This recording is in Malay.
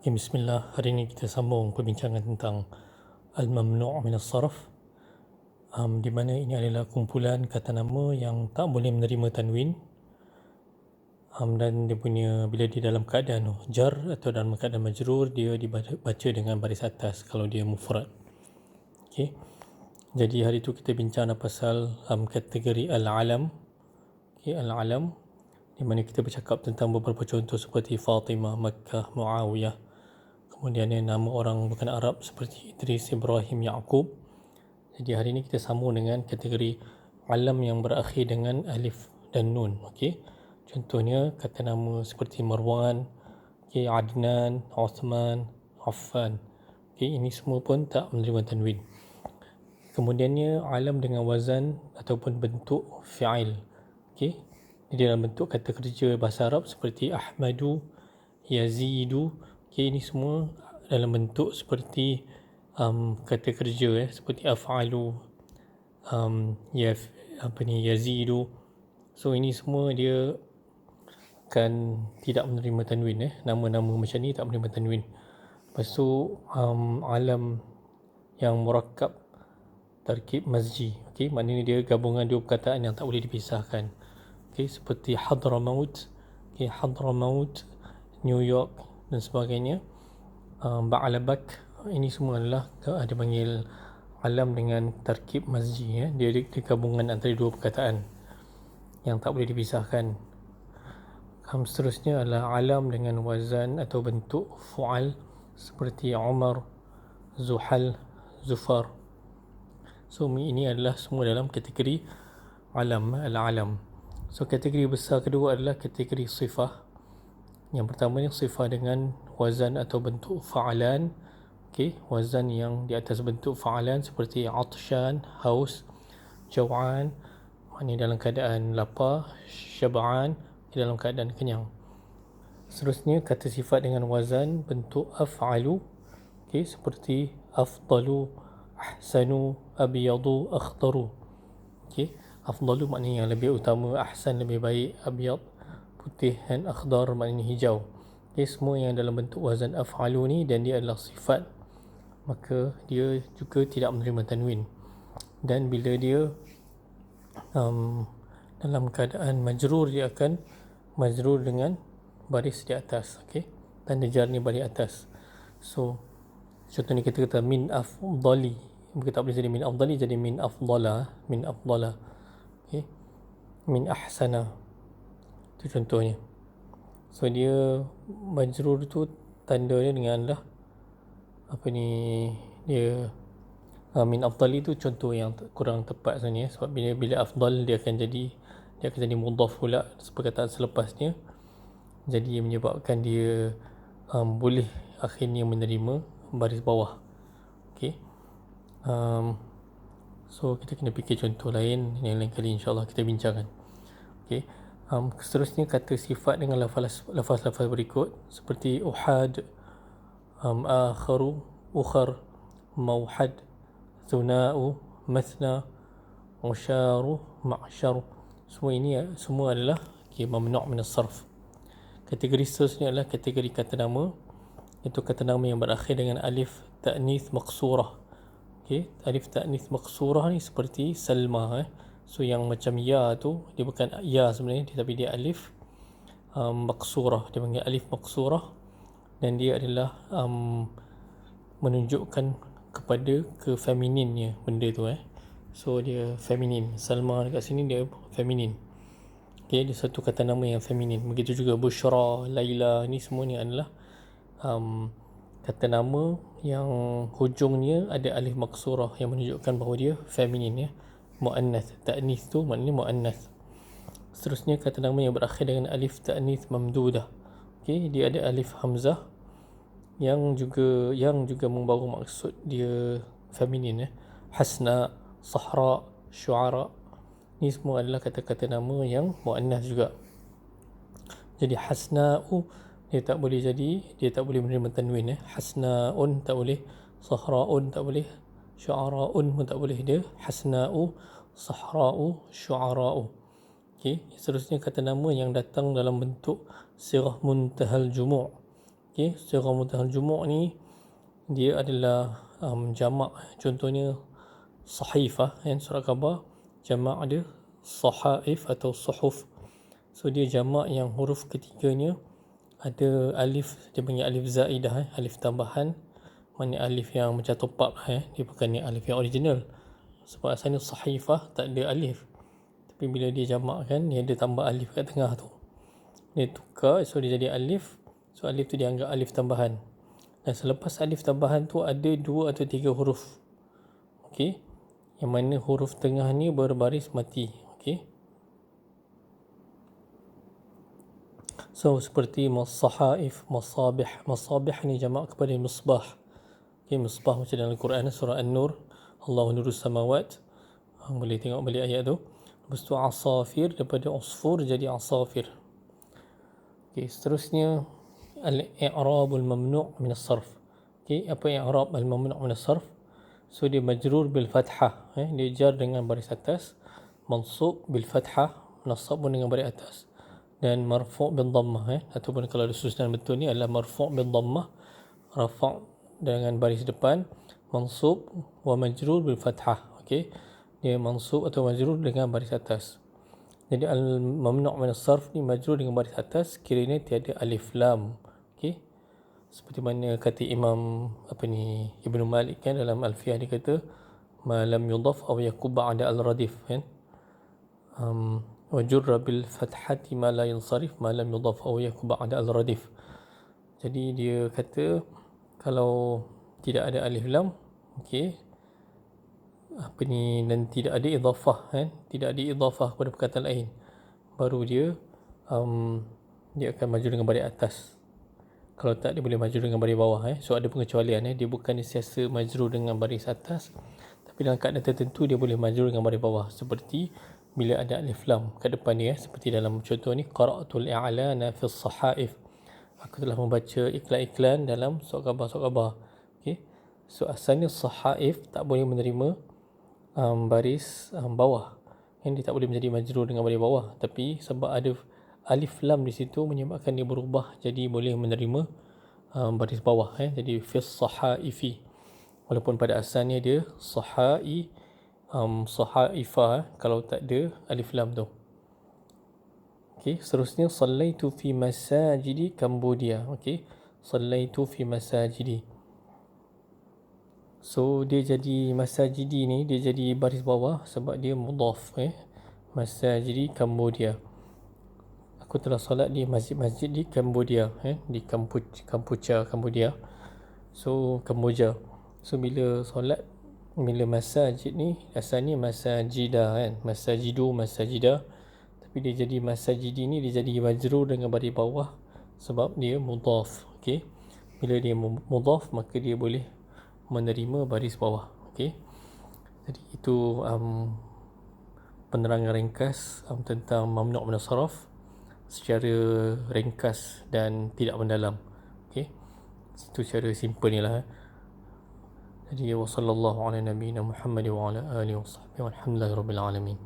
Okay, bismillah. Hari ini kita sambung perbincangan tentang Al-Mamnu' min as-Sarf, di mana ini adalah kumpulan kata nama yang tak boleh menerima tanwin, dan dia punya, bila dia dalam keadaan jar atau dalam keadaan majrur, dia dibaca dengan baris atas kalau dia mufrad. Okay. Jadi hari itu kita bincang pasal kategori Al-Alam. Okay, Al-Alam, di mana kita bercakap tentang beberapa contoh seperti Fatimah, Makkah, Muawiyah. Kemudian nama orang bukan Arab seperti Idris, Ibrahim, Yaqub. Jadi hari ini kita sambung dengan kategori alam yang berakhir dengan alif dan nun. Okey. Contohnya kata nama seperti Marwan, okey, Adnan, Osman, Affan. Okey, ini semua pun tak menerima tanwin. Kemudiannya alam dengan wazan ataupun bentuk fi'il. Okey. Jadi dalam bentuk kata kerja bahasa Arab seperti Ahmadu, Yazidu. Okay, ini semua dalam bentuk seperti kata kerja seperti af'alu, yazidu. So ini semua dia akan tidak menerima tanwin. Nama-nama macam ni tak menerima tanwin. Lepas tu alam yang murakkab tarkib mazji. Okay, maknanya dia gabungan dua perkataan yang tak boleh dipisahkan. Okay, seperti Hadramaut, okay, Hadramaut, New York dan sebagainya. Ba'alabak, ini semua adalah ada panggil alam dengan tarkib mazji. Dia gabungan antara dua perkataan yang tak boleh dipisahkan. Seterusnya adalah alam dengan wazan atau bentuk fu'al seperti Umar, Zuhal, Zufar. So ini adalah semua dalam kategori alam, al-alam. So kategori besar kedua adalah kategori sifah. Yang pertama ni sifah dengan wazan atau bentuk fa'alan. Okey, wazan yang di atas bentuk fa'alan seperti atshan, haus, jaw'an, maknanya dalam keadaan lapar, syab'an, dalam keadaan kenyang. Seterusnya kata sifat dengan wazan bentuk af'alu. Okey, seperti afdalu, ahsanu, abyadu, akhtaru. Okey, afdalu maknanya yang lebih utama, ahsan lebih baik, abyad putih, dan akhdar maknanya hijau. Okay, semua yang dalam bentuk wazan af'alu ni dan dia adalah sifat, maka dia juga tidak menerima tanwin. Dan bila dia dalam keadaan majrur, dia akan majrur dengan baris di atas. Okay, tanda jar ni baris atas. So contohnya kita kata min afdali, kita tak boleh jadi min afdali, jadi min afdala, min afdala. Okay, min ahsana, itu contohnya. So dia majrur tu tanda dia dengan lah dia min afdali tu contoh yang kurang tepat sebenarnya, sebab bila afdal dia akan jadi mudhaf pula perkataan selepasnya, jadi menyebabkan dia boleh akhirnya menerima baris bawah. Okey. So kita kena fikir contoh lain, yang lain kali insya-Allah kita bincangkan. Okey. Seterusnya kata sifat dengan lafaz-lafaz berikut seperti uhad, akharu, ukhar, mauhad, thuna'u, mathna, usharu, ma'sharu. Semua ini semua adalah mamnu' min as-sarf. Kategori seterusnya adalah kategori kata nama, itu kata nama yang berakhir dengan alif ta'nits maqsurah. Okey, alif ta'nits maqsurah ni seperti Salma. So yang macam ya tu, dia bukan ya sebenarnya, tapi dia alif maqsurah, dia panggil alif maqsurah, dan dia adalah menunjukkan kepada ke femininnya benda tu. So dia feminin. Salma dekat sini dia feminin. Okay, dia satu kata nama yang feminin. Begitu juga Bushra, Laila, ni semua ni adalah kata nama yang hujungnya ada alif maqsurah yang menunjukkan bahawa dia feminin. Muannath, ta'nits tu maknanya muannath. Seterusnya kata nama yang berakhir dengan alif ta'nits mamdudah. Okey, dia ada alif hamzah yang juga membawa maksud dia feminin. Hasna, Sahra, Syuara, ni semua adalah kata-kata nama yang muannath juga. Jadi hasna'u dia tak boleh menerima tanwin. Hasna'un tak boleh, Sahra'un tak boleh, Syu'ara'un pun tak boleh. Dia hasna'u, sahra'u, syu'ara'u. Okey, seterusnya kata nama yang datang dalam bentuk sirah muntahal jumu'. Okey, secara mutajam ni dia adalah jamak, contohnya sahifah kan, surat khabar, jamak dia sahaif atau suhuf. So dia jamak yang huruf ketiganya ada alif, dia panggil alif zaidah, alif tambahan. Mana alif yang macam top up dia bukan ni alif yang original. Sebab asalnya sahifah tak ada alif, tapi bila dia jamakkan dia ada tambah alif kat tengah tu, dia tukar, so dia jadi alif. So alif tu dianggap alif tambahan, dan selepas alif tambahan tu ada 2 atau 3 huruf. Okey, yang mana huruf tengah ni berbaris mati. Okey, so seperti masahaif, masabih. Masabih ni jamak kepada misbah. Okey, misbah macam dalam Al-Quran surah An-Nur, Allahu nurus samawat, boleh tengok balik ayat tu. Lepas tu asafir, daripada usfur jadi asafir. Okey, seterusnya al-i'rabul mamnu' min as-sarf. Okey, apa i'rab al-mamnu' min as-sarf? So dia majrur bil fathah, dia jar dengan baris atas, mansub bil fathah, nasab pun dengan baris atas, dan marfu' bil dhammah, ataupun kalau disusunan betul ni adalah marfu' bil dhammah, rafa' dengan baris depan, mansub wa majrur bil fathah. Okey, dia mansub atau majrur dengan baris atas. Jadi al-mamnu' min as-sarf ni majrur dengan baris atas kiranya tiada alif lam. Okey, seperti mana kata Imam Ibnu Malik kan dalam Alfiyah, dia kata ma lam yudaf aw yakub ba'da al-radif kan, wa jurra bil fathati ma la yansarif ma lam yudaf aw yakub ba'da al-radif. Jadi dia kata kalau tidak ada alif lam, okey, dan tidak ada idhafah tidak ada idhafah kepada perkataan lain, baru dia akan maju dengan baris atas. Kalau tak, dia boleh maju dengan baris bawah. So ada pengecualian, dia bukan sentiasa majrur dengan baris atas, tapi dalam keadaan tertentu dia boleh maju dengan baris bawah, seperti bila ada alif lam kat depan dia, seperti dalam contoh ni, qara'tul i'lana fi as-sahaif, aku telah membaca iklan-iklan dalam surat khabar. Okey, so asalnya sahaif tak boleh menerima baris bawah, dia tak boleh menjadi majrur dengan baris bawah, tapi sebab ada alif lam di situ menyebabkan dia berubah jadi boleh menerima baris bawah, jadi fis sahaifi, walaupun pada asalnya dia sahaifah kalau tak ada alif lam tu. Okey, seterusnya sallaitu fi masajidi Cambodia. Okey, sallaitu fi masajidi, so dia jadi masajidi ni, dia jadi baris bawah sebab dia mudhaf. Masajidi Cambodia, aku telah solat di masjid-masjid di Cambodia, di Cambodia. So Kamboja, so bila solat, bila masajid ni asalnya masajida masajidu, masajida, tapi dia jadi masajidi ni, dia jadi majrur dengan baris bawah sebab dia mudhaf. Okey, bila dia mudhaf maka dia boleh menerima baris bawah. Okey, jadi itu penerangan ringkas tentang mamnu' min as-sarf secara ringkas dan tidak mendalam. Okey, itu secara simple ni lah. Jadi wa sallallahu ala nabiyyina Muhammad wa ala alihi wa sahbihi walhamdulillahirabbil alamin.